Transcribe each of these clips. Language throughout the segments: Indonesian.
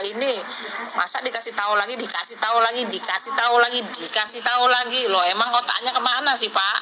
ini. Masa dikasih tahu lagi, dikasih tahu lagi, dikasih tahu lagi, dikasih tahu lagi. Loh, emang otaknya kemana sih, Pak?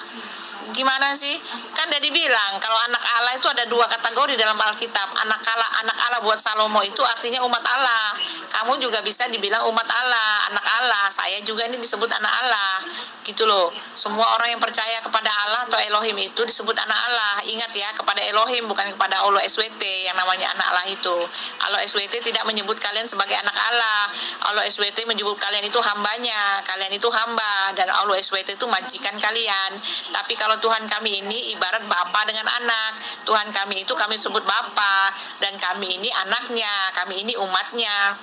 Gimana sih? Kan udah dibilang kalau anak Allah itu ada dua kategori dalam Alkitab. Anak Allah buat Salomo itu artinya umat Allah. Kamu juga bisa dibilang umat Allah, anak Allah. Saya juga ini disebut anak Allah. Gitu loh. Semua orang yang percaya kepada Allah atau Elohim itu disebut anak Allah. Ingat ya, kepada Elohim bukan kepada Allah SWT yang namanya anak Allah itu. Allah SWT tidak menyebut kalian sebagai anak Allah. Allah SWT menyebut kalian itu hambanya. Kalian itu hamba dan Allah SWT itu majikan kalian. Tapi kalau Tuhan kami ini ibarat bapa dengan anak. Tuhan kami itu kami sebut bapa dan kami ini anaknya, kami ini umatnya.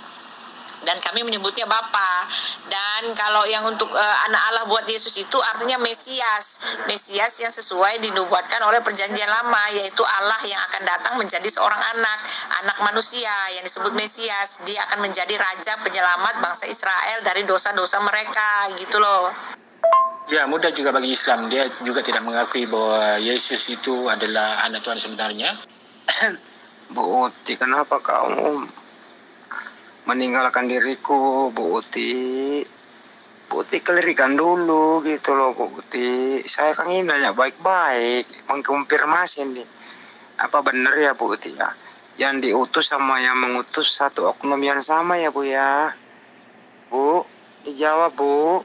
Dan kami menyebutnya Bapa. Dan kalau yang untuk anak Allah buat Yesus itu artinya Mesias. Mesias yang sesuai dinubuatkan oleh perjanjian lama, yaitu Allah yang akan datang menjadi seorang anak manusia yang disebut Mesias. Dia akan menjadi raja penyelamat bangsa Israel dari dosa-dosa mereka, gitu loh. Ya, mudah juga bagi Islam. Dia juga tidak mengakui bahwa Yesus itu adalah anak Tuhan sebenarnya. Bu Uti, kenapa kamu meninggalkan diriku, Bu Uti? Bu Uti kelirikan dulu gitu loh, Bu Uti. Saya kan ini nanya baik-baik, mengkonfirmasi nih. Apa benar ya, Bu Uti ya? Yang diutus sama yang mengutus satu oknum yang sama ya, Bu ya? Bu, dijawab, Bu.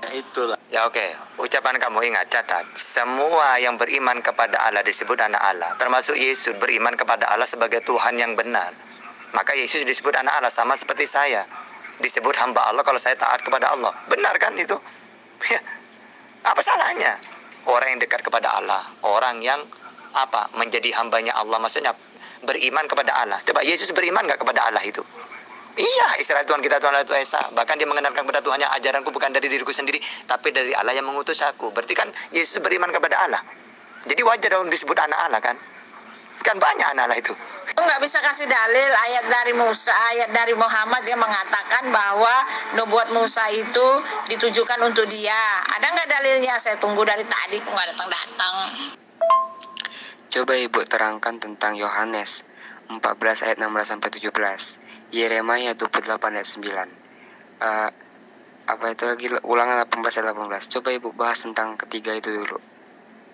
Itulah. Ya oke. Ucapan kamu ingat, catat. Semua yang beriman kepada Allah disebut anak Allah. Termasuk Yesus beriman kepada Allah sebagai Tuhan yang benar. Maka Yesus disebut anak Allah, sama seperti saya. Disebut hamba Allah kalau saya taat kepada Allah. Benar kan itu? Ya. Apa salahnya? Orang yang dekat kepada Allah, orang yang menjadi hambanya Allah, maksudnya beriman kepada Allah. Coba Yesus beriman nggak kepada Allah itu? Iya, Israel Tuhan kita, Tuhan Allah Tuhan Esa. Bahkan dia mengenalkan kepada Tuhannya, ajaranku bukan dari diriku sendiri, tapi dari Allah yang mengutus aku. Berarti kan Yesus beriman kepada Allah. Jadi wajar dong disebut anak Allah kan? Kan banyak anak Allah itu. Nggak bisa kasih dalil ayat dari Musa, ayat dari Muhammad yang mengatakan bahwa nubuat Musa itu ditujukan untuk dia. Ada nggak dalilnya? Saya tunggu dari tadi kok nggak datang-datang. Coba Ibu terangkan tentang Yohanes 14 ayat 16 sampai 17. Yeremia 28 ayat 9. Apa itu lagi? Ulangan 18 ayat 18. Coba Ibu bahas tentang ketiga itu dulu.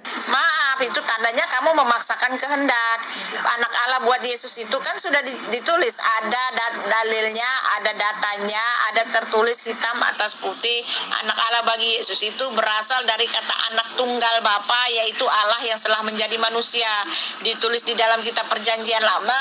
Maaf, itu tandanya kamu memaksakan kehendak. Anak Allah buat Yesus itu kan sudah ditulis, ada dalilnya, ada datanya, ada tertulis hitam atas putih. Anak Allah bagi Yesus itu berasal dari kata anak tunggal Bapa, yaitu Allah yang telah menjadi manusia. Ditulis di dalam kitab perjanjian lama,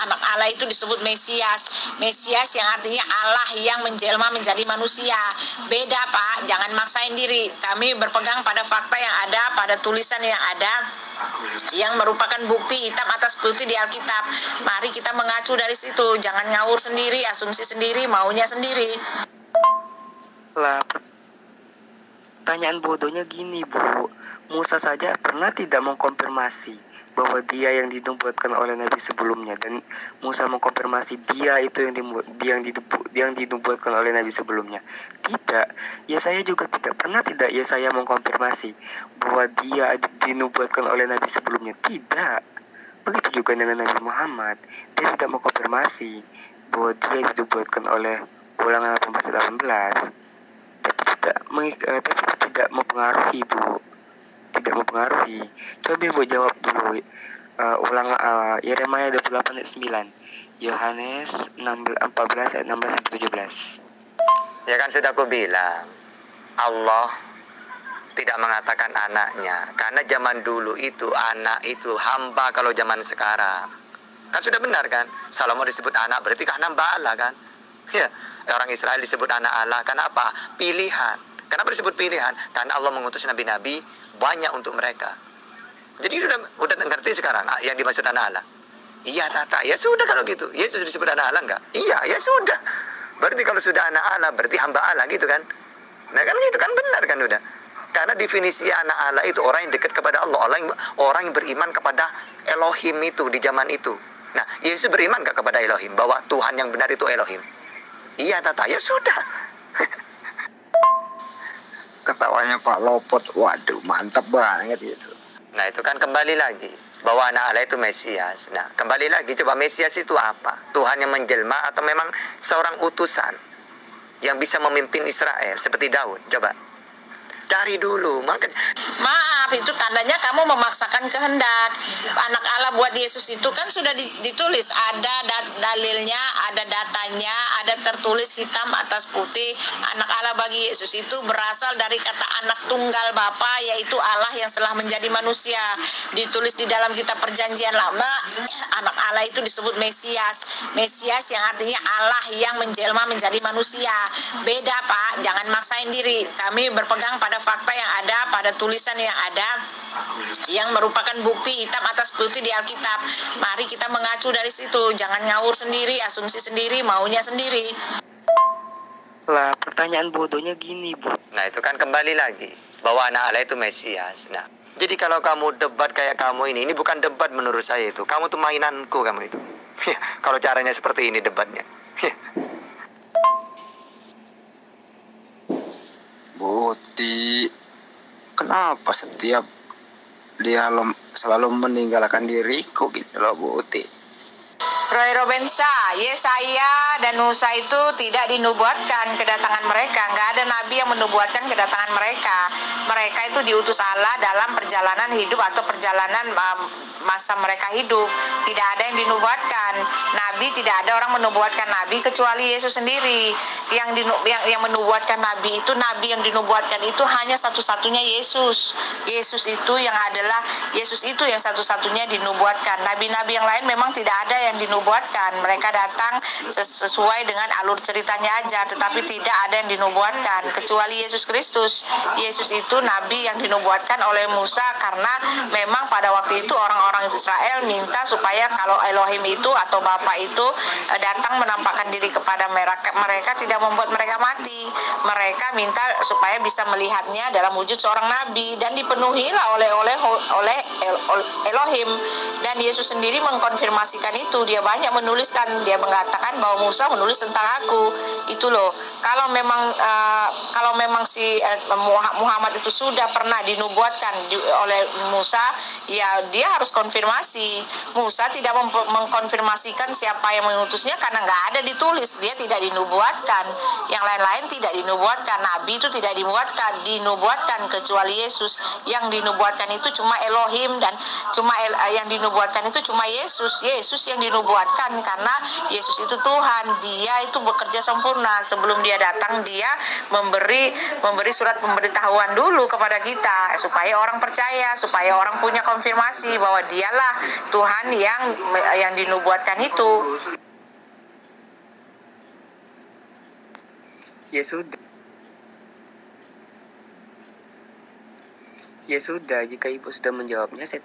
anak Allah itu disebut Mesias. Mesias yang artinya Allah yang menjelma menjadi manusia. Beda, Pak, jangan maksain diri. Kami berpegang pada fakta yang ada, pada tulisan yang ada, yang merupakan bukti hitam atas putih di Alkitab. Mari kita mengacu dari situ, jangan ngawur sendiri, asumsi sendiri, maunya sendiri. Lah, pertanyaan bodohnya gini, Bu. Musa saja pernah tidak mengkonfirmasi bahwa dia yang dinubuatkan oleh Nabi sebelumnya, dan Musa mengkonfirmasi dia itu yang dinubuatkan oleh Nabi sebelumnya. Tidak, Yesaya juga tidak pernah Yesaya mengkonfirmasi bahwa dia dinubuatkan oleh Nabi sebelumnya. Tidak. Begitu juga dengan Nabi Muhammad, dia tidak mengkonfirmasi bahwa dia dinubuatkan oleh Ulangan 18, tapi tidak mempengaruhi, Bu. Tidak mempengaruhi. Coba Ibu jawab dulu. Yeremia 28 ayat 9, Yohanes 14 ayat 16 sampai 17. Ya kan sudah aku bilang, Allah tidak mengatakan anaknya, karena zaman dulu itu anak itu hamba. Kalau zaman sekarang kan sudah benar kan, Salomo disebut anak, berarti kan hamba Allah kan. Ya, orang Israel disebut anak Allah. Kenapa? Pilihan. Kenapa disebut pilihan? Karena Allah mengutus nabi-nabi banyak untuk mereka. Jadi udah ngerti sekarang yang dimaksud anak Allah. Iya, Tata, ya sudah kalau gitu. Yesus disebut anak Allah enggak? Iya, ya sudah. Berarti kalau sudah anak Allah berarti hamba Allah gitu kan? Nah kan gitu kan, benar kan udah. Karena definisi anak Allah itu orang yang dekat kepada Allah, orang yang beriman kepada Elohim itu di zaman itu. Nah, Yesus beriman enggak kepada Elohim, bahwa Tuhan yang benar itu Elohim? Iya, Tata, ya sudah. Ketawanya Pak Lopot, waduh mantap banget gitu. Nah itu kan kembali lagi, bahwa anak Allah itu Mesias. Nah, kembali lagi, coba Mesias itu apa? Tuhan yang menjelma atau memang seorang utusan yang bisa memimpin Israel seperti Daud? Coba cari dulu. Maaf, itu tandanya kamu memaksakan kehendak. Anak Allah buat Yesus itu kan sudah ditulis, ada dalilnya, ada datanya, ada tertulis hitam atas putih. Anak Allah bagi Yesus itu berasal dari kata anak tunggal Bapa, yaitu Allah yang telah menjadi manusia. Ditulis di dalam kitab Perjanjian Lama, anak Allah itu disebut Mesias. Mesias yang artinya Allah yang menjelma menjadi manusia. Beda, Pak, jangan maksain diri. Kami berpegang pada fakta yang ada, pada tulisan yang ada, yang merupakan bukti hitam atas putih di Alkitab. Mari kita mengacu dari situ, jangan ngawur sendiri, asumsi sendiri, maunya sendiri. Lah, pertanyaan bodohnya gini, Bu. Nah, itu kan kembali lagi bahwa anak Allah itu Mesias. Nah, jadi kalau kamu debat kayak kamu ini bukan debat menurut saya itu. Kamu tuh mainanku kamu itu. Kalau caranya seperti ini debatnya. Boti, kenapa setiap dia selalu meninggalkan diriku gitu loh, Boti? Roy Robensa, Yesaya dan Musa itu tidak dinubuatkan kedatangan mereka. Nggak ada nabi yang menubuatkan kedatangan mereka. Mereka itu diutus Allah dalam perjalanan hidup atau perjalanan masa mereka hidup. Tidak ada yang dinubuatkan. Nabi, tidak ada orang menubuatkan nabi kecuali Yesus sendiri. Yang menubuatkan nabi itu, nabi yang dinubuatkan itu hanya satu-satunya Yesus. Yesus itu yang satu-satunya dinubuatkan. Nabi-nabi yang lain memang tidak ada yang dinubuatkan. Mereka datang sesuai dengan alur ceritanya aja, tetapi tidak ada yang dinubuatkan kecuali Yesus Kristus. Yesus itu nabi yang dinubuatkan oleh Musa, karena memang pada waktu itu orang-orang Israel minta supaya kalau Elohim itu atau Bapa itu datang menampakkan diri kepada mereka tidak membuat mereka mati. Mereka minta supaya bisa melihatnya dalam wujud seorang nabi, dan dipenuhilah oleh Elohim. Dan Yesus sendiri mengkonfirmasikan itu. Dia banyak menuliskan, dia mengatakan bahwa Musa menulis tentang aku. Itu loh. Kalau memang si Muhammad itu sudah pernah dinubuatkan oleh Musa, ya dia harus konfirmasi. Musa tidak mengkonfirmasikan siapa yang mengutusnya karena nggak ada ditulis. Dia tidak dinubuatkan. Yang lain-lain tidak dinubuatkan. Nabi itu tidak dinubuatkan kecuali Yesus. Yang dinubuatkan itu cuma Elohim, dan yang dinubuatkan itu cuma Yesus. Yesus yang dinubuatkan karena Yesus itu Tuhan. Dia itu bekerja sempurna. Sebelum dia datang, dia memberi surat pemberitahuan dulu kepada kita supaya orang percaya, supaya orang punya konfirmasi bahwa dialah Tuhan yang dinubuatkan itu. Ya sudah, jika Ibu sudah menjawabnya, saya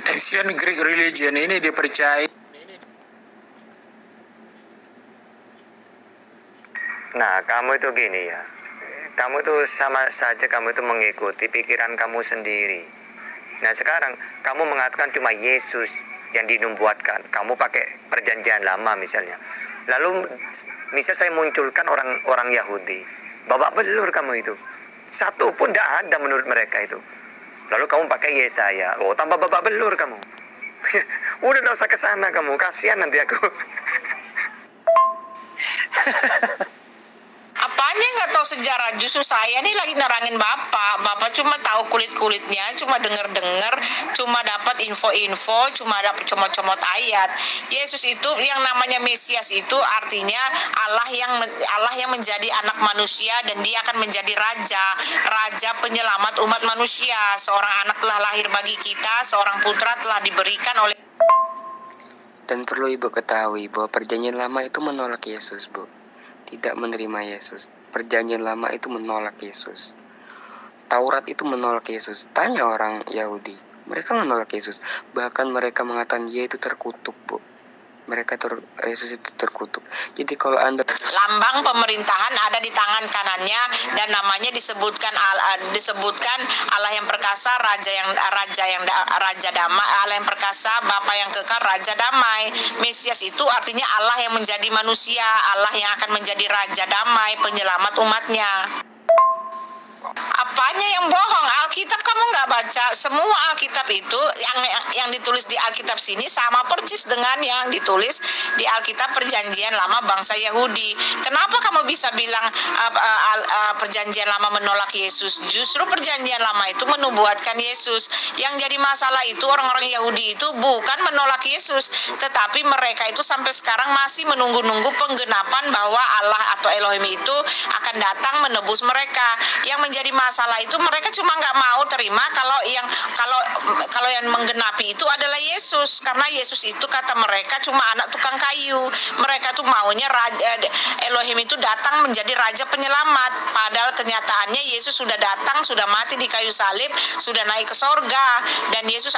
Ancient Greek religion ini dipercaya. Nah, kamu itu gini ya. Kamu itu sama saja kamu itu mengikuti pikiran kamu sendiri. Nah, sekarang kamu mengatakan cuma Yesus yang dinubuatkan. Kamu pakai Perjanjian Lama misalnya. Lalu misal saya munculkan orang Yahudi. Babak belur kamu itu. Satu pun tidak ada menurut mereka itu. Lalu kamu pakai Yesaya. Oh, tambah babak belur kamu. Udah gak usah ke sana kamu. Kasihan nanti aku. Apanya nggak tahu sejarah? Justru saya nih lagi nerangin Bapak cuma tahu kulit-kulitnya, cuma dengar-dengar, cuma dapat info-info, cuma dapat comot-comot ayat. Yesus itu yang namanya Mesias itu artinya Allah yang menjadi anak manusia, dan dia akan menjadi raja penyelamat umat manusia. Seorang anak telah lahir bagi kita, seorang putra telah diberikan oleh. Dan perlu Ibu ketahui bahwa Perjanjian Lama itu menolak Yesus, Bu. Tidak menerima Yesus. Perjanjian Lama itu menolak Yesus. Taurat itu menolak Yesus. Tanya orang Yahudi, mereka menolak Yesus. Bahkan mereka mengatakan dia itu terkutuk, Bu. Yesus itu terkutuk. Jadi kalau Anda Lambang pemerintahan ada di tangan kanannya, dan namanya disebutkan Allah yang perkasa, raja damai, Allah yang perkasa, Bapa yang kekal, raja damai. Mesias itu artinya Allah yang menjadi manusia, Allah yang akan menjadi raja damai, penyelamat umatnya. apanya yang bohong? Alkitab kamu nggak baca? Semua Alkitab itu yang ditulis di Alkitab sini sama persis dengan yang ditulis di Alkitab Perjanjian Lama bangsa Yahudi. Kenapa kamu bisa bilang Perjanjian Lama menolak Yesus? Justru Perjanjian Lama itu menubuatkan Yesus. Yang jadi masalah itu orang-orang Yahudi itu bukan menolak Yesus, tetapi mereka itu sampai sekarang masih menunggu-nunggu penggenapan bahwa Allah atau Elohim itu akan datang menebus mereka. Yang menjadi masalah itu mereka cuma nggak mau terima kalau yang menggenapi itu adalah Yesus, karena Yesus itu kata mereka cuma anak tukang kayu. Mereka tuh maunya Elohim itu datang menjadi raja penyelamat, padahal kenyataannya Yesus sudah datang, sudah mati di kayu salib, sudah naik ke sorga, dan Yesus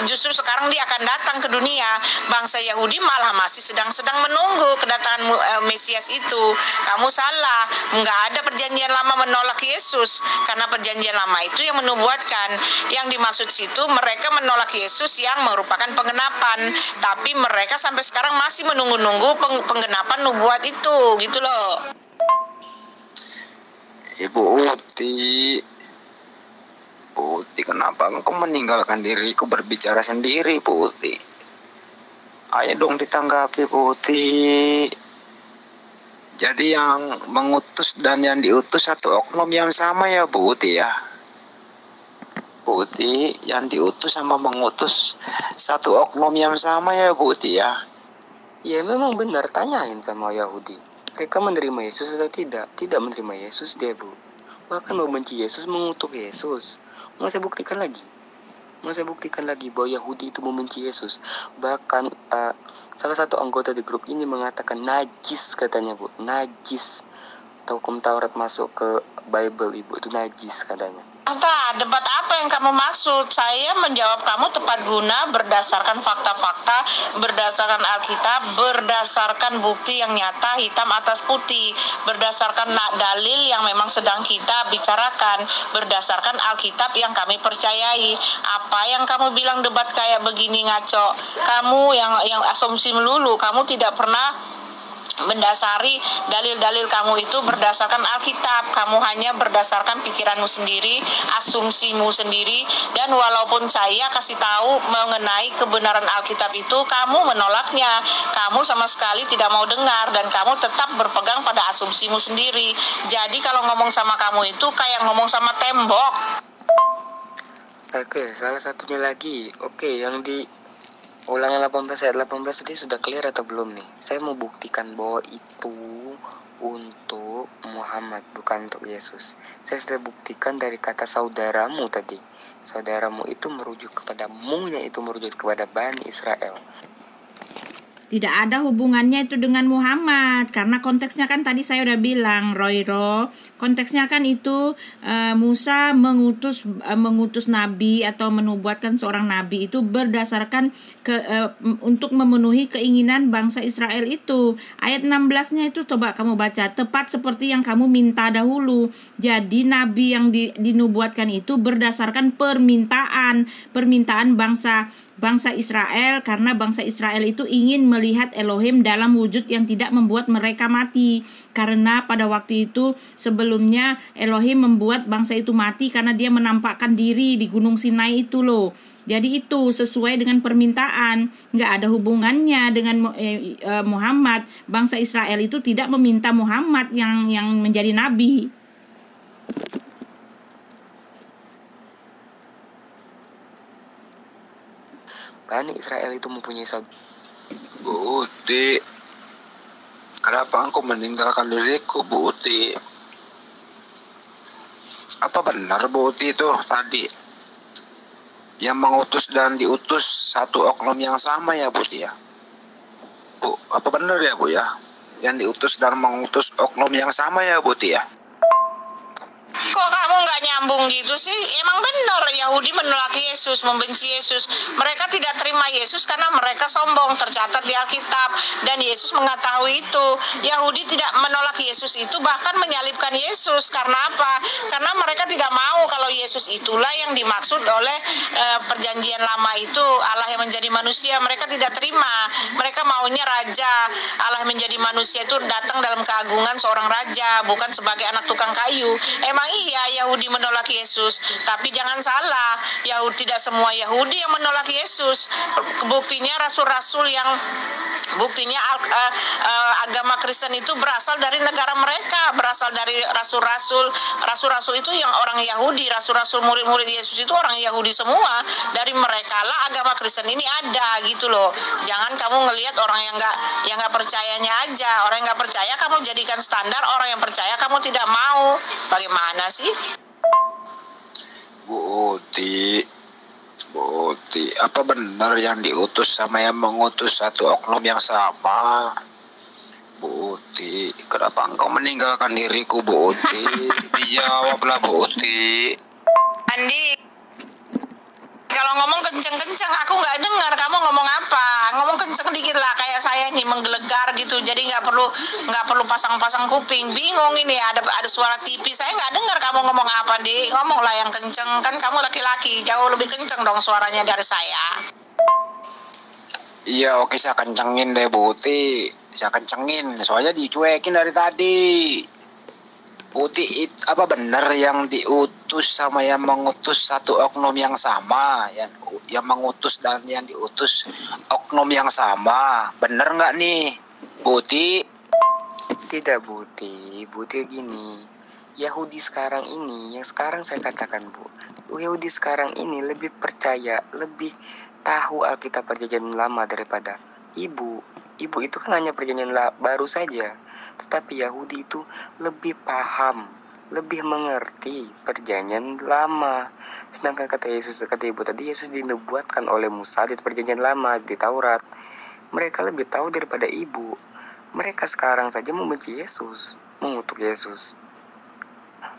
justru sekarang dia akan datang ke dunia. Bangsa Yahudi malah masih sedang menunggu kedatangan Mesias itu. Kamu salah, nggak ada Perjanjian Lama menolak Yesus, karena Perjanjian Lama itu yang menubuatkan. Yang dimaksud situ mereka menolak Yesus yang merupakan penggenapan, tapi mereka sampai sekarang masih menunggu-nunggu penggenapan nubuat itu, gitu loh. Ibu Uti, kenapa engkau meninggalkan diriku berbicara sendiri, Bu Uti? Ayo dong ditanggapi, Bu Uti. Jadi yang mengutus dan yang diutus satu oknum yang sama ya, Bu Uti ya? Bu Uti, yang diutus sama mengutus satu oknum yang sama ya, Bu Uti ya? Ya memang benar, tanyain sama Yahudi. Mereka menerima Yesus atau tidak? Tidak menerima Yesus dia, Bu. Bahkan membenci Yesus, mengutuk Yesus. Mau saya buktikan lagi bahwa Yahudi itu membenci Yesus. Bahkan salah satu anggota di grup ini mengatakan najis, katanya, Bu. Najis. Hukum Taurat masuk ke Bible, Ibu, itu najis katanya. Entah, debat apa yang kamu maksud? Saya menjawab kamu tepat guna berdasarkan fakta-fakta, berdasarkan Alkitab, berdasarkan bukti yang nyata hitam atas putih, berdasarkan dalil yang memang sedang kita bicarakan, berdasarkan Alkitab yang kami percayai. Apa yang kamu bilang debat kayak begini ngaco? Kamu yang asumsi melulu, kamu tidak pernah mendasari dalil-dalil kamu itu berdasarkan Alkitab. Kamu hanya berdasarkan pikiranmu sendiri, asumsimu sendiri, dan walaupun saya kasih tahu mengenai kebenaran Alkitab itu, kamu menolaknya. Kamu sama sekali tidak mau dengar dan kamu tetap berpegang pada asumsimu sendiri. Jadi kalau ngomong sama kamu itu kayak ngomong sama tembok. Oke, salah satunya lagi. Oke, yang di Ulangan 18 ayat 18 tadi sudah clear atau belum nih? Saya mau buktikan bahwa itu untuk Muhammad, bukan untuk Yesus. Saya sudah buktikan dari kata saudaramu tadi. Saudaramu itu merujuk kepada mu-nya, itu merujuk kepada Bani Israel. Tidak ada hubungannya itu dengan Muhammad, karena konteksnya kan tadi saya udah bilang, Roiro, konteksnya kan itu Musa mengutus nabi atau menubuatkan seorang nabi itu berdasarkan untuk memenuhi keinginan bangsa Israel itu. Ayat 16-nya itu coba kamu baca, tepat seperti yang kamu minta dahulu. Jadi nabi yang dinubuatkan itu berdasarkan permintaan bangsa Israel, karena bangsa Israel itu ingin melihat Elohim dalam wujud yang tidak membuat mereka mati. Karena pada waktu itu sebelumnya Elohim membuat bangsa itu mati karena dia menampakkan diri di Gunung Sinai itu loh. Jadi itu sesuai dengan permintaan, nggak ada hubungannya dengan Muhammad. Bangsa Israel itu tidak meminta Muhammad yang menjadi nabi. Bani Israel itu mempunyai saudara. Bu Uti, kenapa engkau meninggalkan diriku, Bu Uti? Apa benar, Bu Uti, itu tadi yang mengutus dan diutus satu oknum yang sama ya, Bu Uti ya? Bu, apa benar ya, Bu ya? Yang diutus dan mengutus oknum yang sama ya, Bu Uti ya? Kok kamu nggak nyambung gitu sih? Emang benar Yahudi menolak Yesus, membenci Yesus. Mereka tidak terima Yesus karena mereka sombong, tercatat di Alkitab. Dan Yesus mengetahui itu. Yahudi tidak menolak Yesus itu, bahkan menyalibkan Yesus. Karena apa? Karena mereka tidak mau kalau Yesus itulah yang dimaksud oleh Perjanjian Lama itu, Allah yang menjadi manusia. Mereka tidak terima. Mereka maunya raja. Allah yang menjadi manusia itu datang dalam keagungan seorang raja, bukan sebagai anak tukang kayu. Emang iya Yahudi menolak Yesus, tapi jangan salah, Yahudi tidak semua Yahudi yang menolak Yesus. Buktinya rasul-rasul yang agama Kristen itu berasal dari negara mereka, berasal dari rasul-rasul. Rasul-rasul itu yang orang Yahudi, rasul-rasul murid-murid Yesus itu orang Yahudi semua. Dari mereka lah agama Kristen ini ada gitu loh. Jangan kamu ngelihat orang yang nggak percayanya aja. Orang yang nggak percaya kamu jadikan standar, orang yang percaya kamu tidak mau. Bagaimana sih? Bu Uti, apa benar yang diutus sama yang mengutus satu oknum yang sama? Bu Uti, kenapa engkau meninggalkan diriku, Bu Uti? Dijawablah, Bu Uti. Andi, kalau ngomong kenceng-kenceng aku nggak dengar kamu ngomong apa. Ngomong kenceng dikit lah, kayak saya nih menggelegar gitu. Jadi nggak perlu pasang-pasang kuping. Bingung ini, ada suara TV, saya nggak dengar kamu ngomong apa, Di. Ngomonglah yang kenceng, kan kamu laki-laki, jauh lebih kenceng dong suaranya dari saya. Iya, oke, saya kencengin deh, Bu Uti. Saya kencengin, soalnya dicuekin dari tadi. Bu Uti, apa benar yang diutus sama yang mengutus satu oknum yang sama? Yang mengutus dan yang diutus oknum yang sama. Bener nggak nih, Bu Uti? Tidak, Bu Uti gini. Yahudi sekarang ini, yang sekarang saya katakan, Bu, Yahudi sekarang ini lebih percaya, lebih tahu Alkitab Perjanjian Lama daripada Ibu itu kan hanya Perjanjian Baru saja. Tetapi Yahudi itu lebih paham, lebih mengerti Perjanjian Lama. Sedangkan kata Ibu tadi, Yesus dinubuatkan oleh Musa di Perjanjian Lama, di Taurat. Mereka lebih tahu daripada Ibu. Mereka sekarang saja membenci Yesus, mengutuk Yesus.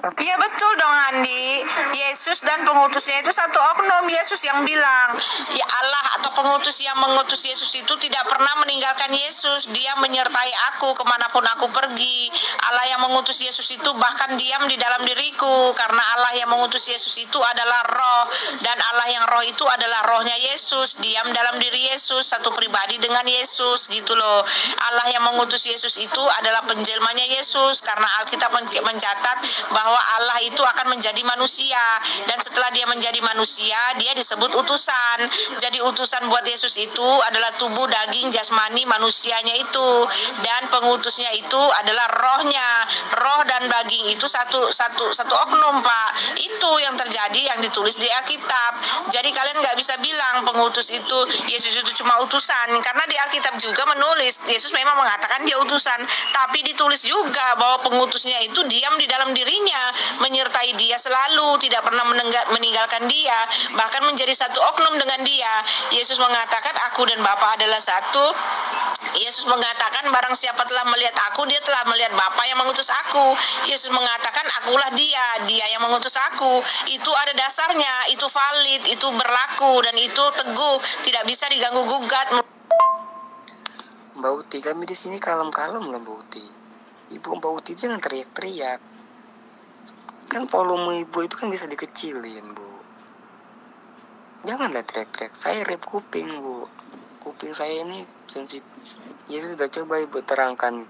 Iya betul dong, Andi. Yesus dan pengutusnya itu satu oknum. Yesus yang bilang, ya Allah atau pengutus yang mengutus Yesus itu tidak pernah meninggalkan Yesus. Dia menyertai aku kemanapun aku pergi. Allah yang mengutus Yesus itu bahkan diam di dalam diriku. Karena Allah yang mengutus Yesus itu adalah roh. Dan Allah yang roh itu adalah rohnya Yesus. Diam dalam diri Yesus, satu pribadi dengan Yesus gitu loh. Allah yang mengutus Yesus itu adalah penjelmanya Yesus. Karena Alkitab mencatat bahwa Allah itu akan menjadi manusia, dan setelah dia menjadi manusia dia disebut utusan. Jadi utusan buat Yesus itu adalah tubuh daging jasmani manusianya itu, dan pengutusnya itu adalah rohnya. Roh dan daging itu satu oknum, Pak. Itu yang terjadi, yang ditulis di Alkitab. Jadi kalian nggak bisa bilang pengutus itu Yesus itu cuma utusan, karena di Alkitab juga menulis Yesus memang mengatakan dia utusan, tapi ditulis juga bahwa pengutusnya itu diam di dalam dirinya, menyertai dia selalu, tidak pernah meninggalkan dia, bahkan menjadi satu oknum dengan dia. Yesus mengatakan aku dan Bapa adalah satu. Yesus mengatakan barang siapa telah melihat aku, dia telah melihat Bapa yang mengutus aku. Yesus mengatakan akulah dia yang mengutus aku. Itu ada dasarnya, itu valid, itu berlaku, dan itu teguh, tidak bisa diganggu gugat. Mbak Uti, kami di sini kalem-kalem lah, Mbak Uti. Mbak Uti jangan teriak-teriak. Kan volume Ibu itu kan bisa dikecilin, Bu. Janganlah teriak-teriak. Saya rep kuping, Bu. Kuping saya ini sensitif. Ya sudah, coba Ibu terangkan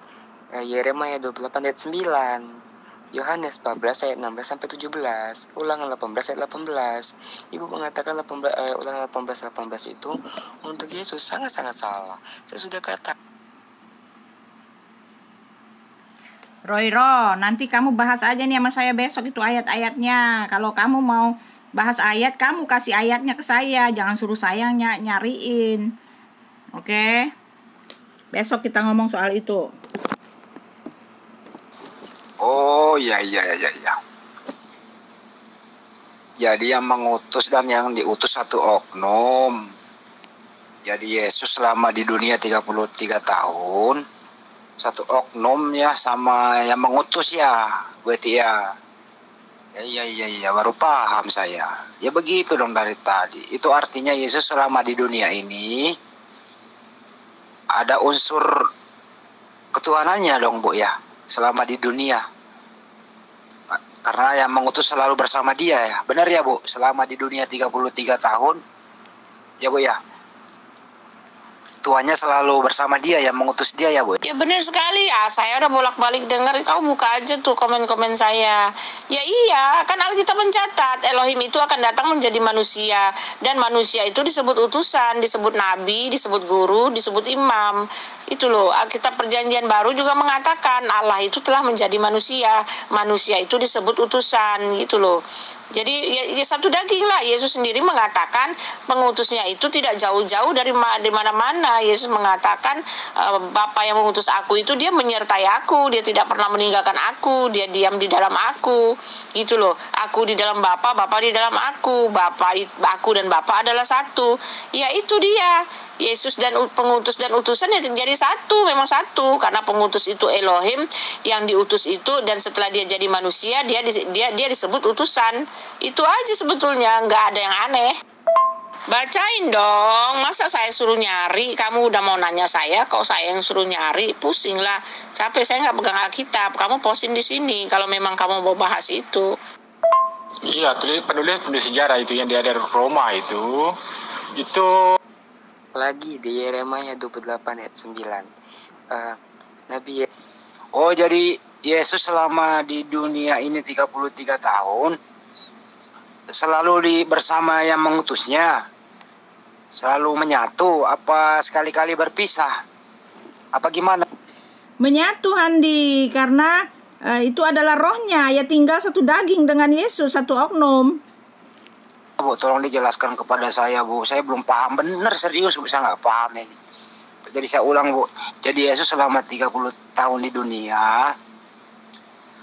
Yeremia 28 ayat 9, Yohanes 14 ayat 16 sampai 17, Ulangan 18 ayat 18. Ibu mengatakan Ulangan 18 itu untuk Yesus sangat-sangat salah. Saya sudah katakan. Roiro, nanti kamu bahas aja nih sama saya besok itu ayat-ayatnya. Kalau kamu mau bahas ayat, kamu kasih ayatnya ke saya. Jangan suruh saya nyariin. Oke? Besok kita ngomong soal itu. Oh, iya. Jadi yang mengutus dan yang diutus satu oknum. Jadi Yesus selama di dunia 33 tahun, satu oknum ya, sama yang mengutus ya, berarti ya. Iya, baru paham saya. Ya begitu dong dari tadi. Itu artinya Yesus selama di dunia ini ada unsur ketuhanannya dong, Bu ya, selama di dunia. Karena yang mengutus selalu bersama dia ya. Benar ya, Bu? Selama di dunia 33 tahun. Ya, Bu ya. Tuhannya selalu bersama dia ya, mengutus dia ya, Bu. Ya benar sekali ya, saya udah bolak-balik dengar, kau buka aja tuh komen-komen saya. Ya iya, kan Alkitab mencatat Elohim itu akan datang menjadi manusia, dan manusia itu disebut utusan, disebut nabi, disebut guru, disebut imam. Itu loh, Alkitab Perjanjian Baru juga mengatakan Allah itu telah menjadi manusia, manusia itu disebut utusan, gitu loh. Jadi ya satu daging lah. Yesus sendiri mengatakan pengutusnya itu tidak jauh-jauh dari mana-mana. Yesus mengatakan Bapa yang mengutus aku itu dia menyertai aku, dia tidak pernah meninggalkan aku, dia diam di dalam aku, gitu loh. Aku di dalam Bapa, Bapa di dalam aku, aku dan Bapa adalah satu. Ya itu dia. Yesus dan pengutus dan utusan ya jadi satu, memang satu, karena pengutus itu Elohim yang diutus itu, dan setelah dia jadi manusia dia disebut utusan. Itu aja sebetulnya, nggak ada yang aneh. Bacain dong, masa saya suruh nyari? Kamu udah mau nanya saya, kok saya yang suruh nyari? Pusing lah, capek, saya nggak pegang Alkitab. Kamu posting di sini kalau memang kamu mau bahas itu. Iya, penulis sejarah itu yang di ada Roma itu Lagi di Yeremia 28 ayat 9. Nabi Oh, jadi Yesus selama di dunia ini 33 tahun selalu bersama yang mengutusnya, selalu menyatu, apa sekali-kali berpisah, apa gimana? Menyatu, Handi, karena itu adalah rohnya, ya tinggal satu daging dengan Yesus, satu oknum. Bu, tolong dijelaskan kepada saya, Bu. Saya belum paham, benar serius, bisa nggak paham ini. Jadi saya ulang, Bu. Jadi Yesus selama 30 tahun di dunia,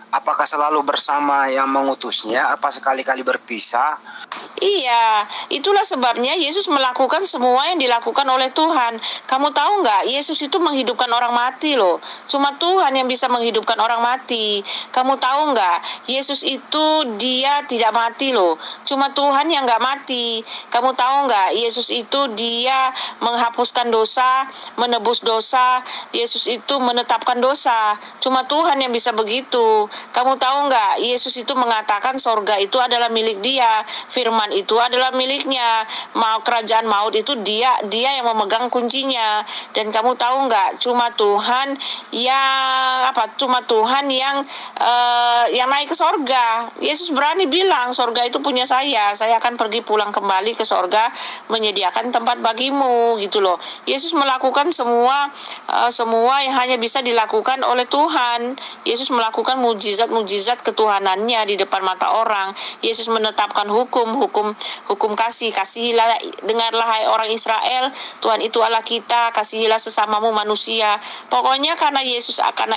apakah selalu bersama yang mengutusnya, apa sekali-kali berpisah? Iya, itulah sebabnya Yesus melakukan semua yang dilakukan oleh Tuhan. Kamu tahu nggak, Yesus itu menghidupkan orang mati loh. Cuma Tuhan yang bisa menghidupkan orang mati. Kamu tahu nggak, Yesus itu dia tidak mati loh. Cuma Tuhan yang nggak mati. Kamu tahu nggak, Yesus itu dia menghapuskan dosa, menebus dosa. Yesus itu menetapkan dosa. Cuma Tuhan yang bisa begitu. Kamu tahu nggak, Yesus itu mengatakan sorga itu adalah milik dia. Firman itu adalah miliknya. Kerajaan maut itu dia yang memegang kuncinya. Dan kamu tahu nggak, cuma Tuhan yang naik ke sorga. Yesus berani bilang sorga itu punya saya akan pergi pulang kembali ke sorga menyediakan tempat bagimu, gitu loh. Yesus melakukan semua yang hanya bisa dilakukan oleh Tuhan. Yesus melakukan mujizat ketuhanannya di depan mata orang. Yesus menetapkan hukum kasihilah, dengarlah hai orang Israel, Tuhan itu Allah kita, kasihilah sesamamu manusia. Pokoknya karena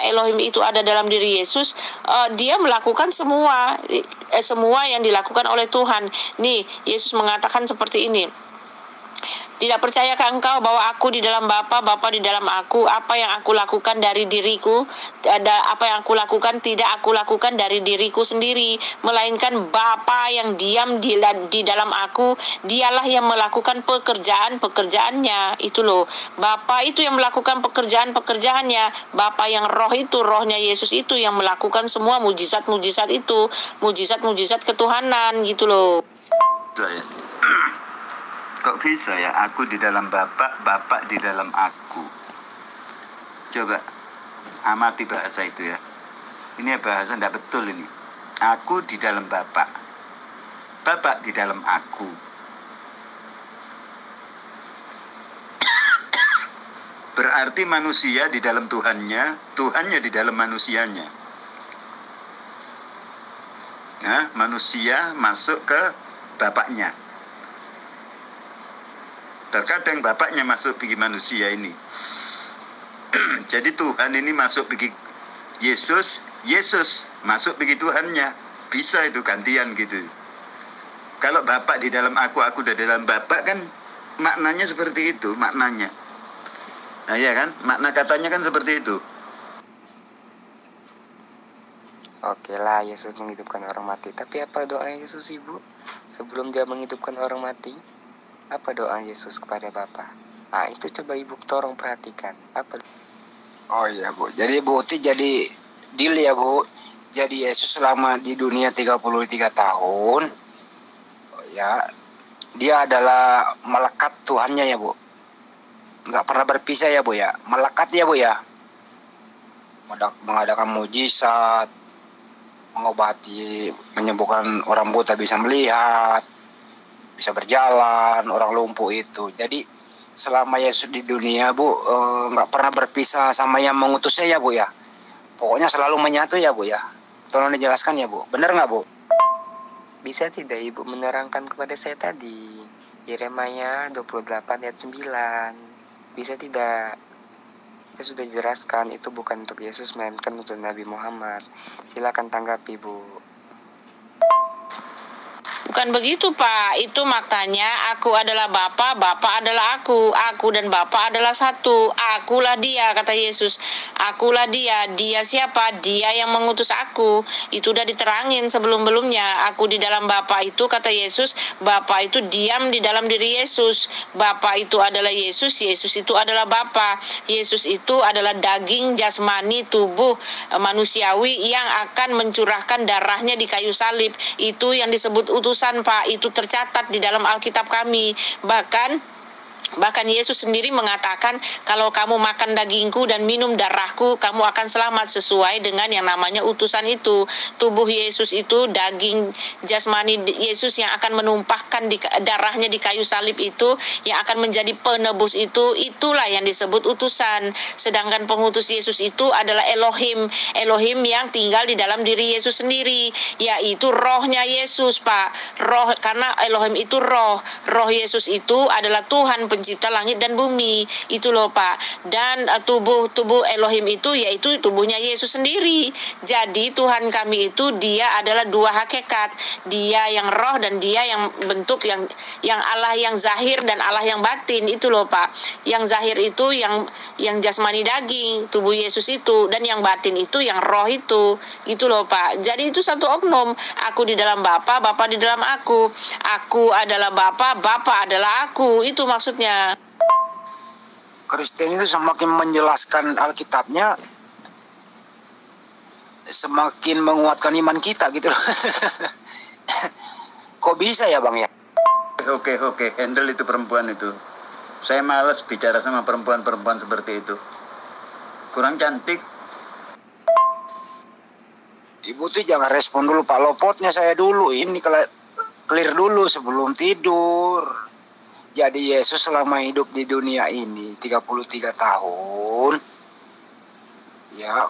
Elohim itu ada dalam diri Yesus, dia melakukan semua yang dilakukan oleh Tuhan. Nih, Yesus mengatakan seperti ini. Tidak percayakah engkau bahwa aku di dalam Bapa, Bapa di dalam aku? Apa yang aku lakukan dari diriku, apa yang aku lakukan tidak aku lakukan dari diriku sendiri, melainkan Bapa yang diam di dalam aku, dialah yang melakukan pekerjaannya. Itu loh, Bapa itu yang melakukan pekerjaannya. Bapa yang roh itu, rohnya Yesus itu yang melakukan semua mujizat-mujizat itu, mujizat ketuhanan, gitu loh. Kok bisa ya aku di dalam Bapak, Bapak di dalam aku? Coba amati bahasa itu ya. Ini bahasa tidak betul ini. Aku di dalam Bapak, Bapak di dalam aku. Berarti manusia di dalam Tuhannya, Tuhannya di dalam manusianya. Nah, manusia masuk ke Bapaknya. Terkadang Bapaknya masuk bagi manusia ini. Jadi Tuhan ini masuk bagi Yesus masuk bagi Tuhannya. Bisa itu gantian gitu. Kalau Bapak di dalam aku di dalam Bapak, kan maknanya seperti itu, maknanya. Nah ya kan, makna katanya kan seperti itu. Oke lah, Yesus menghidupkan orang mati. Tapi apa doa Yesus, Ibu? Sebelum dia menghidupkan orang mati, apa doa Yesus kepada Bapa? Nah, itu coba Ibu tolong perhatikan. Apa? Oh iya, Bu. Jadi Bu Uti jadi deal ya, Bu. Jadi Yesus selama di dunia 33 tahun, ya, dia adalah melekat Tuhannya ya, Bu. nggak pernah berpisah ya Bu ya, melekat ya Bu ya, mengadakan mujizat, mengobati, menyembuhkan orang buta bisa melihat, bisa berjalan, orang lumpuh itu. Jadi selama Yesus di dunia Bu, nggak pernah berpisah sama yang mengutusnya ya Bu ya, pokoknya selalu menyatu ya Bu ya. Tolong dijelaskan ya Bu, benar nggak Bu? Bisa tidak Ibu menerangkan kepada saya tadi Yeremia 28 ayat 9? Bisa tidak? Saya sudah jelaskan itu bukan untuk Yesus melainkan untuk Nabi Muhammad. Silakan tanggapi Bu. Bukan begitu Pak, itu maknanya aku adalah Bapa, Bapa adalah aku dan Bapa adalah satu, akulah dia, kata Yesus, akulah dia siapa? Dia yang mengutus aku, itu udah diterangin sebelum-belumnya, aku di dalam Bapa itu, kata Yesus, Bapa itu diam di dalam diri Yesus, Bapa itu adalah Yesus, Yesus itu adalah Bapa, Yesus itu adalah daging jasmani tubuh manusiawi yang akan mencurahkan darahnya di kayu salib, itu yang disebut utusan Pak, itu tercatat di dalam Alkitab kami. Bahkan Yesus sendiri mengatakan, kalau kamu makan dagingku dan minum darahku, kamu akan selamat sesuai dengan yang namanya utusan itu. Tubuh Yesus itu, daging jasmani Yesus yang akan menumpahkan darahnya di kayu salib itu, yang akan menjadi penebus itu, itulah yang disebut utusan. Sedangkan pengutus Yesus itu adalah Elohim yang tinggal di dalam diri Yesus sendiri, yaitu rohnya Yesus Pak. Roh, karena Elohim itu roh Yesus itu adalah Tuhan pencipta langit dan bumi, itu loh Pak. Dan tubuh Elohim itu yaitu tubuhnya Yesus sendiri. Jadi Tuhan kami itu dia adalah dua hakikat, dia yang roh dan dia yang bentuk, yang Allah yang zahir dan Allah yang batin, itu loh Pak. Yang zahir itu yang jasmani daging, tubuh Yesus itu, dan yang batin itu yang roh itu loh Pak. Jadi itu satu oknum, aku di dalam Bapa, Bapa di dalam aku adalah Bapa, Bapa adalah aku, itu maksudnya. Kristen itu semakin menjelaskan Alkitabnya, semakin menguatkan iman kita gitu loh. Kok bisa ya Bang ya? Oke, handle itu perempuan itu. Saya malas bicara sama perempuan seperti itu. Kurang cantik. Ibu tuh jangan respon dulu Pak, lopotnya saya dulu. Ini clear dulu sebelum tidur. Jadi Yesus selama hidup di dunia ini 33 tahun, ya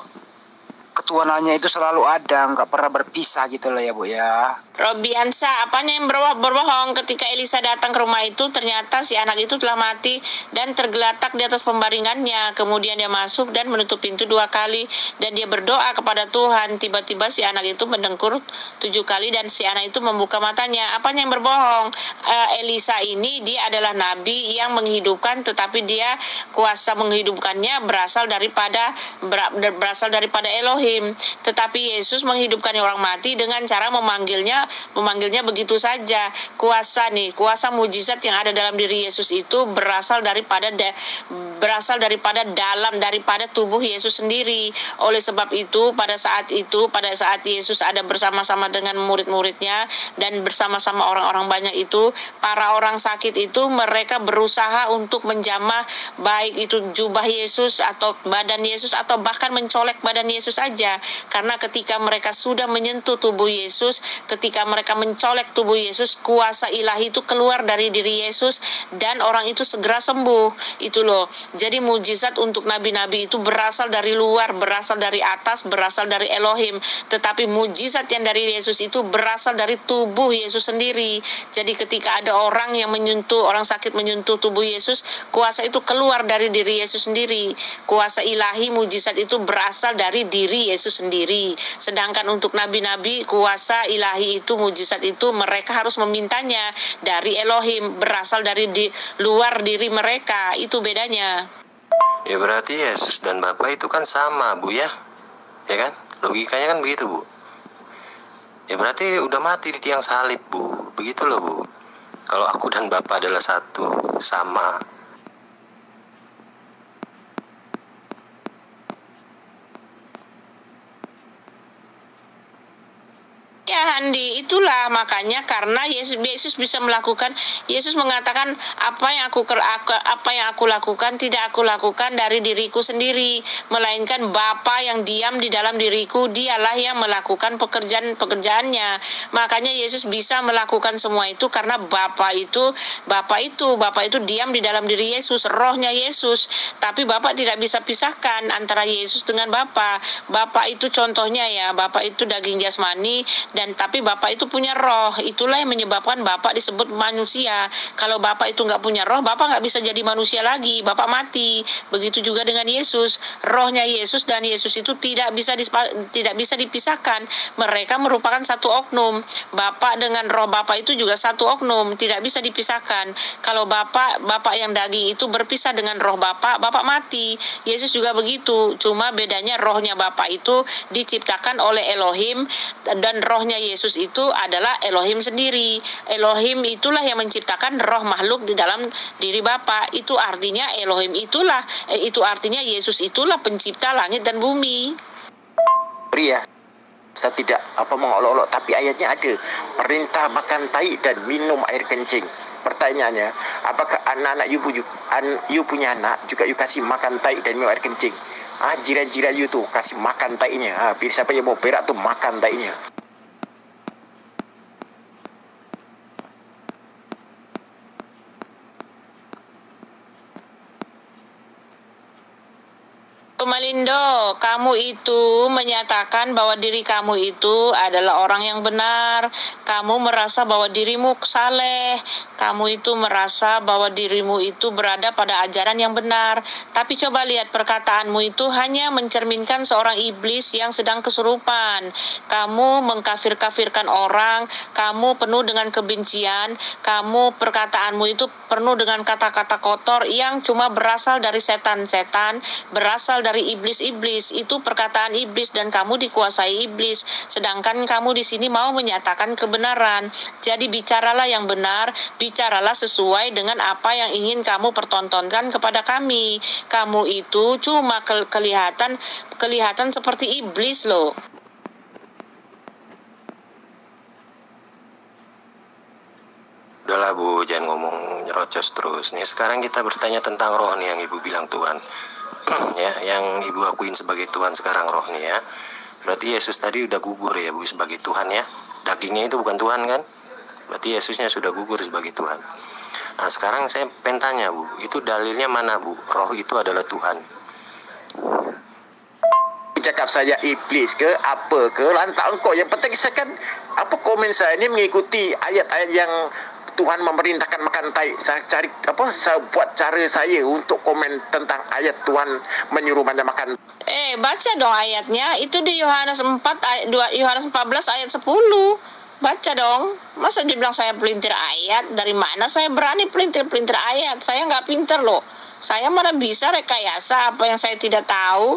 ketuhanannya itu selalu ada, nggak pernah berpisah gitu loh ya Bu ya. Robiansa, apanya yang berbohong? Ketika Elisa datang ke rumah itu, ternyata si anak itu telah mati dan tergeletak di atas pembaringannya. Kemudian dia masuk dan menutup pintu 2 kali dan dia berdoa kepada Tuhan. Tiba-tiba si anak itu mendengkur 7 kali dan si anak itu membuka matanya. Apanya yang berbohong? Elisa ini dia adalah nabi yang menghidupkan, tetapi dia kuasa menghidupkannya berasal daripada Elohim. Tetapi Yesus menghidupkan orang mati dengan cara memanggilnya begitu saja. Kuasa mujizat yang ada dalam diri Yesus itu berasal daripada tubuh Yesus sendiri. Oleh sebab itu pada saat Yesus ada bersama-sama dengan murid-muridnya dan bersama-sama orang-orang banyak itu, para orang sakit itu mereka berusaha untuk menjamah baik itu jubah Yesus atau badan Yesus atau bahkan mencolek badan Yesus saja. Karena ketika mereka sudah menyentuh tubuh Yesus, ketika mereka mencolek tubuh Yesus, kuasa ilahi itu keluar dari diri Yesus dan orang itu segera sembuh. Itu loh. Jadi mujizat untuk nabi-nabi itu berasal dari luar, berasal dari atas, berasal dari Elohim. Tetapi mujizat yang dari Yesus itu berasal dari tubuh Yesus sendiri. Jadi ketika ada orang sakit menyentuh tubuh Yesus, kuasa itu keluar dari diri Yesus sendiri. Kuasa ilahi mujizat itu berasal dari diri Yesus sendiri. Sedangkan untuk nabi-nabi, kuasa ilahi itu, mujizat itu mereka harus memintanya dari Elohim, berasal dari luar diri mereka. Itu bedanya. Ya berarti Yesus dan Bapa itu kan sama Bu ya? Ya kan? Logikanya kan begitu Bu. Ya berarti udah mati di tiang salib Bu. Begitu loh Bu. Kalau aku dan Bapa adalah satu, sama. Ya Andi, itulah makanya karena Yesus bisa melakukan, Yesus mengatakan apa yang aku lakukan tidak aku lakukan dari diriku sendiri, melainkan Bapa yang diam di dalam diriku, dialah yang melakukan pekerjaannya. Makanya Yesus bisa melakukan semua itu karena Bapa itu diam di dalam diri Yesus, rohnya Yesus. Tapi Bapa tidak bisa pisahkan antara Yesus dengan Bapa. Bapa itu contohnya ya, Bapa itu daging jasmani, dan tapi Bapa itu punya roh. Itulah yang menyebabkan Bapa disebut manusia. Kalau Bapa itu nggak punya roh, Bapa nggak bisa jadi manusia lagi, Bapa mati. Begitu juga dengan Yesus, rohnya Yesus dan Yesus itu tidak bisa dipisahkan. Mereka merupakan satu oknum. Bapa dengan roh Bapa itu juga satu oknum, tidak bisa dipisahkan. Kalau Bapa yang daging itu berpisah dengan roh Bapa mati. Yesus juga begitu, cuma bedanya rohnya Bapa itu diciptakan oleh Elohim dan rohnya Yesus itu adalah Elohim sendiri. Elohim itulah yang menciptakan roh makhluk di dalam diri Bapa. Itu artinya Elohim itu artinya Yesus itulah pencipta langit dan bumi. Pria, saya tidak mengolok-olok, tapi ayatnya ada perintah makan tai dan minum air kencing. Pertanyaannya, apakah anak-anak you punya anak juga you kasih makan tai dan minum air kencing? Jiran-jiran you tuh kasih makan tainya. Biar siapa yang mau berak tuh makan tainya. Malindo, kamu itu menyatakan bahwa diri kamu itu adalah orang yang benar. Kamu merasa bahwa dirimu saleh. Kamu itu merasa bahwa dirimu itu berada pada ajaran yang benar. Tapi coba lihat perkataanmu itu hanya mencerminkan seorang iblis yang sedang kesurupan. Kamu mengkafir-kafirkan orang. Kamu penuh dengan kebencian. Perkataanmu itu penuh dengan kata-kata kotor yang cuma berasal dari setan-setan, berasal dari iblis-iblis. Itu perkataan iblis dan kamu dikuasai iblis. Sedangkan kamu di sini mau menyatakan kebenaran. Jadi bicaralah yang benar, bicaralah sesuai dengan apa yang ingin kamu pertontonkan kepada kami. Kamu itu cuma kelihatan seperti iblis loh. Udahlah Bu, jangan ngomong nyerocos terus. Nih sekarang kita bertanya tentang roh nih yang Ibu bilang Tuhan. Ya, yang Ibu akuin sebagai Tuhan sekarang roh nih ya. Berarti Yesus tadi udah gugur ya Bu sebagai Tuhan ya. Dagingnya itu bukan Tuhan kan? Berarti Yesusnya sudah gugur sebagai Tuhan. Nah sekarang saya pengen tanya Bu, itu dalilnya mana Bu? Roh itu adalah Tuhan. Cakap saja iblis ke apa ke lantak engkau. Yang penting saya kan komen saya ini mengikuti ayat-ayat yang Tuhan memerintahkan makan tai. Saya buat cara saya untuk komen tentang ayat Tuhan menyuruh mana makan. Baca dong ayatnya. Itu di Yohanes 14 ayat 10. Baca dong. Masa dibilang saya pelintir ayat? Dari mana saya berani pelintir ayat? Saya nggak pinter loh. Saya mana bisa rekayasa apa yang saya tidak tahu.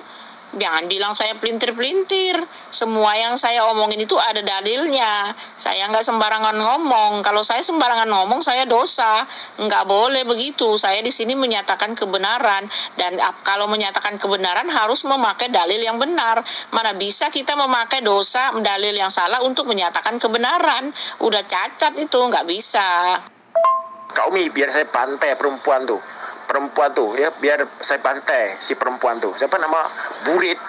Jangan bilang saya pelintir-pelintir. Semua yang saya omongin itu ada dalilnya. Saya nggak sembarangan ngomong. Kalau saya sembarangan ngomong, saya dosa. Nggak boleh begitu. Saya di sini menyatakan kebenaran. Dan kalau menyatakan kebenaran harus memakai dalil yang benar. Mana bisa kita memakai dosa, dalil yang salah untuk menyatakan kebenaran. Udah cacat itu, nggak bisa. Kau biar saya pantai perempuan tuh ya, biar saya pantai si perempuan tuh. Siapa nama? Burit.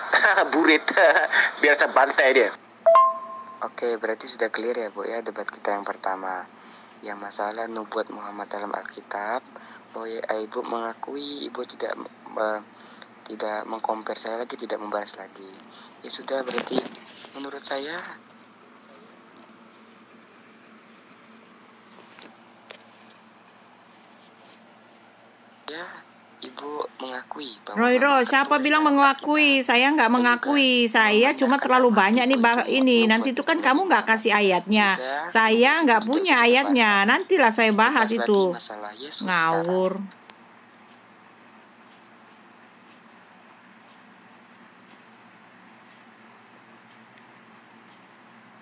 Burit. Biar saya pantai dia. Oke, berarti sudah clear ya Bu ya debat kita yang pertama. Yang masalah nubuat Muhammad dalam Alkitab, bahwa Ibu mengakui Ibu tidak mengcompare saya lagi, tidak membahas lagi. Ya sudah, berarti menurut saya Ibu mengakui bahwa Roy, siapa bilang mengakui? Saya nggak mengakui. Saya cuma terlalu banyak nih ini. Nanti itu kan kamu nggak kasih ayatnya. Saya nggak punya ayatnya. Nantilah saya bahas itu. Ngawur.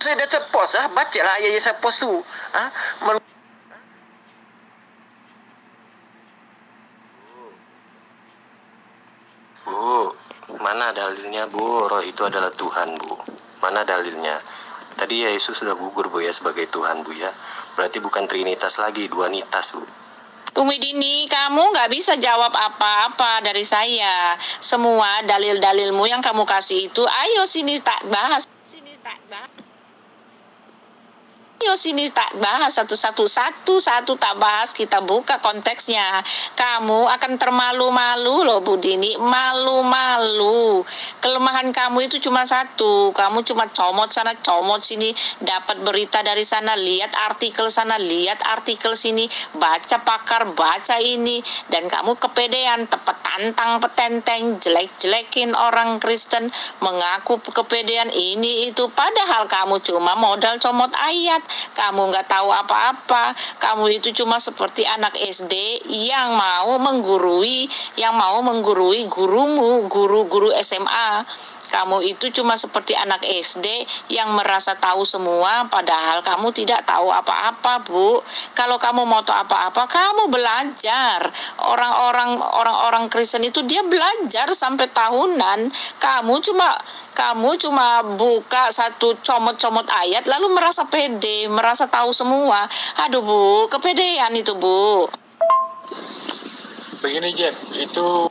Saya dah terpost bacalah ayat yang saya post tu. Bu, mana dalilnya Bu? Roh itu adalah Tuhan Bu. Mana dalilnya? tadi Yesus sudah gugur Bu ya sebagai Tuhan Bu ya. Berarti bukan Trinitas lagi, duanitas Bu. Umi Dini, kamu nggak bisa jawab apa-apa dari saya. Semua dalil-dalilmu yang kamu kasih itu, ayo sini tak bahas. Ayo sini tak bahas satu-satu tak bahas, kita buka konteksnya. Kamu akan termalu-malu loh Bu Dini, malu-malu. Kelemahan kamu itu cuma satu, kamu cuma comot sana comot sini, dapat berita dari sana, lihat artikel sana, lihat artikel sini, baca pakar, baca ini, dan kamu kepedean, tantang petenteng, jelek-jelekin orang Kristen, mengaku kepedean ini itu, padahal kamu cuma modal comot ayat. Kamu nggak tahu apa-apa. Kamu itu cuma seperti anak SD yang mau menggurui gurumu, guru SMA. Kamu itu cuma seperti anak SD yang merasa tahu semua, padahal kamu tidak tahu apa-apa, Bu. Kalau kamu mau tahu apa-apa, kamu belajar. Orang-orang Kristen itu dia belajar sampai tahunan. Kamu cuma buka satu comot-comot ayat lalu merasa pede, merasa tahu semua. Aduh Bu, kepedean itu Bu. Begini Jeff, itu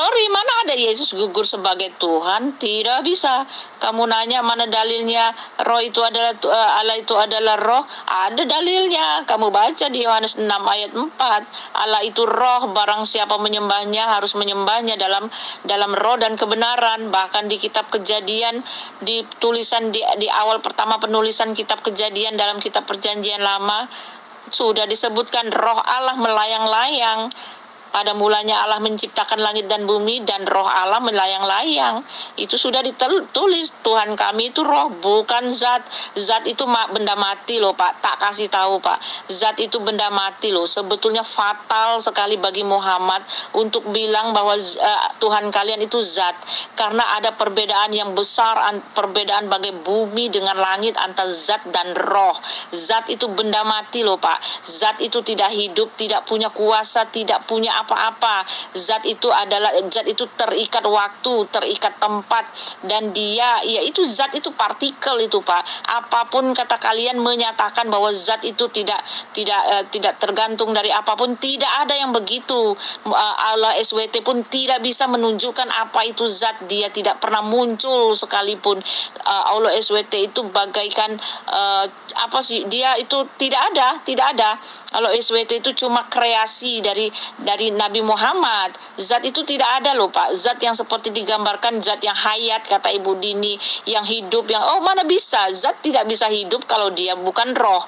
Sorry, mana ada Yesus gugur sebagai Tuhan? Tidak bisa. Kamu nanya mana dalilnya roh itu adalah Allah itu adalah roh? Ada dalilnya. Kamu baca di Yohanes 6 ayat 4. Allah itu roh, barang siapa menyembahnya harus menyembahnya dalam roh dan kebenaran. Bahkan di kitab Kejadian, di tulisan di awal pertama penulisan kitab Kejadian dalam kitab Perjanjian Lama sudah disebutkan roh Allah melayang-layang. Pada mulanya Allah menciptakan langit dan bumi, dan roh Allah melayang-layang. Itu sudah ditulis. Tuhan kami itu roh, bukan zat. Zat itu benda mati loh Pak. Tak kasih tahu Pak. Zat itu benda mati loh. Sebetulnya fatal sekali bagi Muhammad untuk bilang bahwa Tuhan kalian itu zat. Karena ada perbedaan yang besar, perbedaan bagai bumi dengan langit antara zat dan roh. Zat itu benda mati loh Pak. Zat itu tidak hidup, tidak punya kuasa, tidak punya apa-apa. Zat itu terikat waktu, terikat tempat, dan dia yaitu zat itu partikel itu Pak. Apapun kata kalian menyatakan bahwa zat itu tidak tergantung dari apapun, tidak ada yang begitu. Allah SWT pun tidak bisa menunjukkan apa itu zat, dia tidak pernah muncul sekalipun. Allah SWT itu bagaikan dia itu tidak ada. Allah SWT itu cuma kreasi dari Nabi Muhammad. Zat itu tidak ada loh Pak. Zat yang seperti digambarkan, zat yang hayat kata Ibu Dini, yang hidup, mana bisa. Zat tidak bisa hidup kalau dia bukan roh.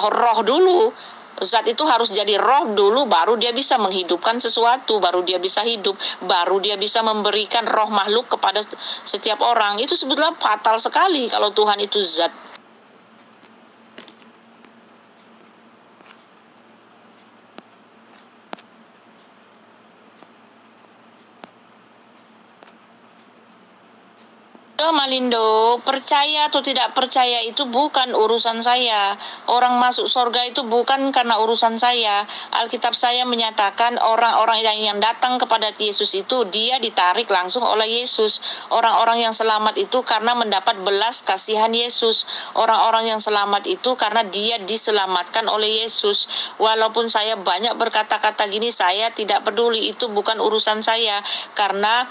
Roh dulu. Zat itu harus jadi roh dulu, baru dia bisa menghidupkan sesuatu, baru dia bisa hidup, baru dia bisa memberikan roh makhluk kepada setiap orang. Itu sebetulnya fatal sekali kalau Tuhan itu zat. Malindo, percaya atau tidak percaya itu bukan urusan saya. Orang masuk surga itu bukan karena urusan saya. Alkitab saya menyatakan orang-orang yang datang kepada Yesus itu dia ditarik langsung oleh Yesus. Orang-orang yang selamat itu karena mendapat belas kasihan Yesus. Orang-orang yang selamat itu karena dia diselamatkan oleh Yesus. Walaupun saya banyak berkata-kata gini, saya tidak peduli, itu bukan urusan saya. Karena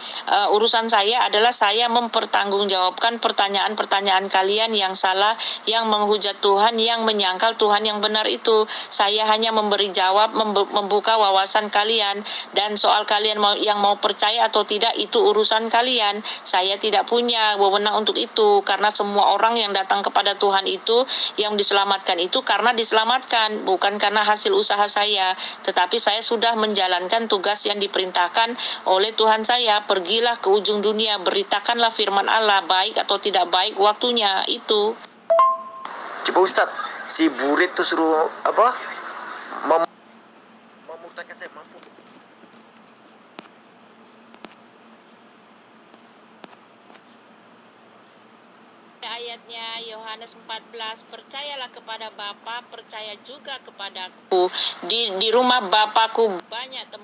urusan saya adalah saya mempertanggungjawabkan pertanyaan-pertanyaan kalian yang salah, yang menghujat Tuhan, yang menyangkal Tuhan yang benar itu. Saya hanya memberi jawab, membuka wawasan kalian, dan soal kalian yang mau percaya atau tidak itu urusan kalian. Saya tidak punya wewenang untuk itu, karena semua orang yang datang kepada Tuhan itu, yang diselamatkan itu karena diselamatkan, bukan karena hasil usaha saya. Tetapi saya sudah menjalankan tugas yang diperintahkan oleh Tuhan saya. Pergilah ke ujung dunia, beritakanlah firman Allah, baik atau tidak baik waktunya itu. Coba Ustaz, si Burit tuh suruh apa? Memurtadkan saya mampu. Ayatnya Yohanes 14, percayalah kepada Bapa, percaya juga kepadaku. Di rumah Bapakku banyak tempat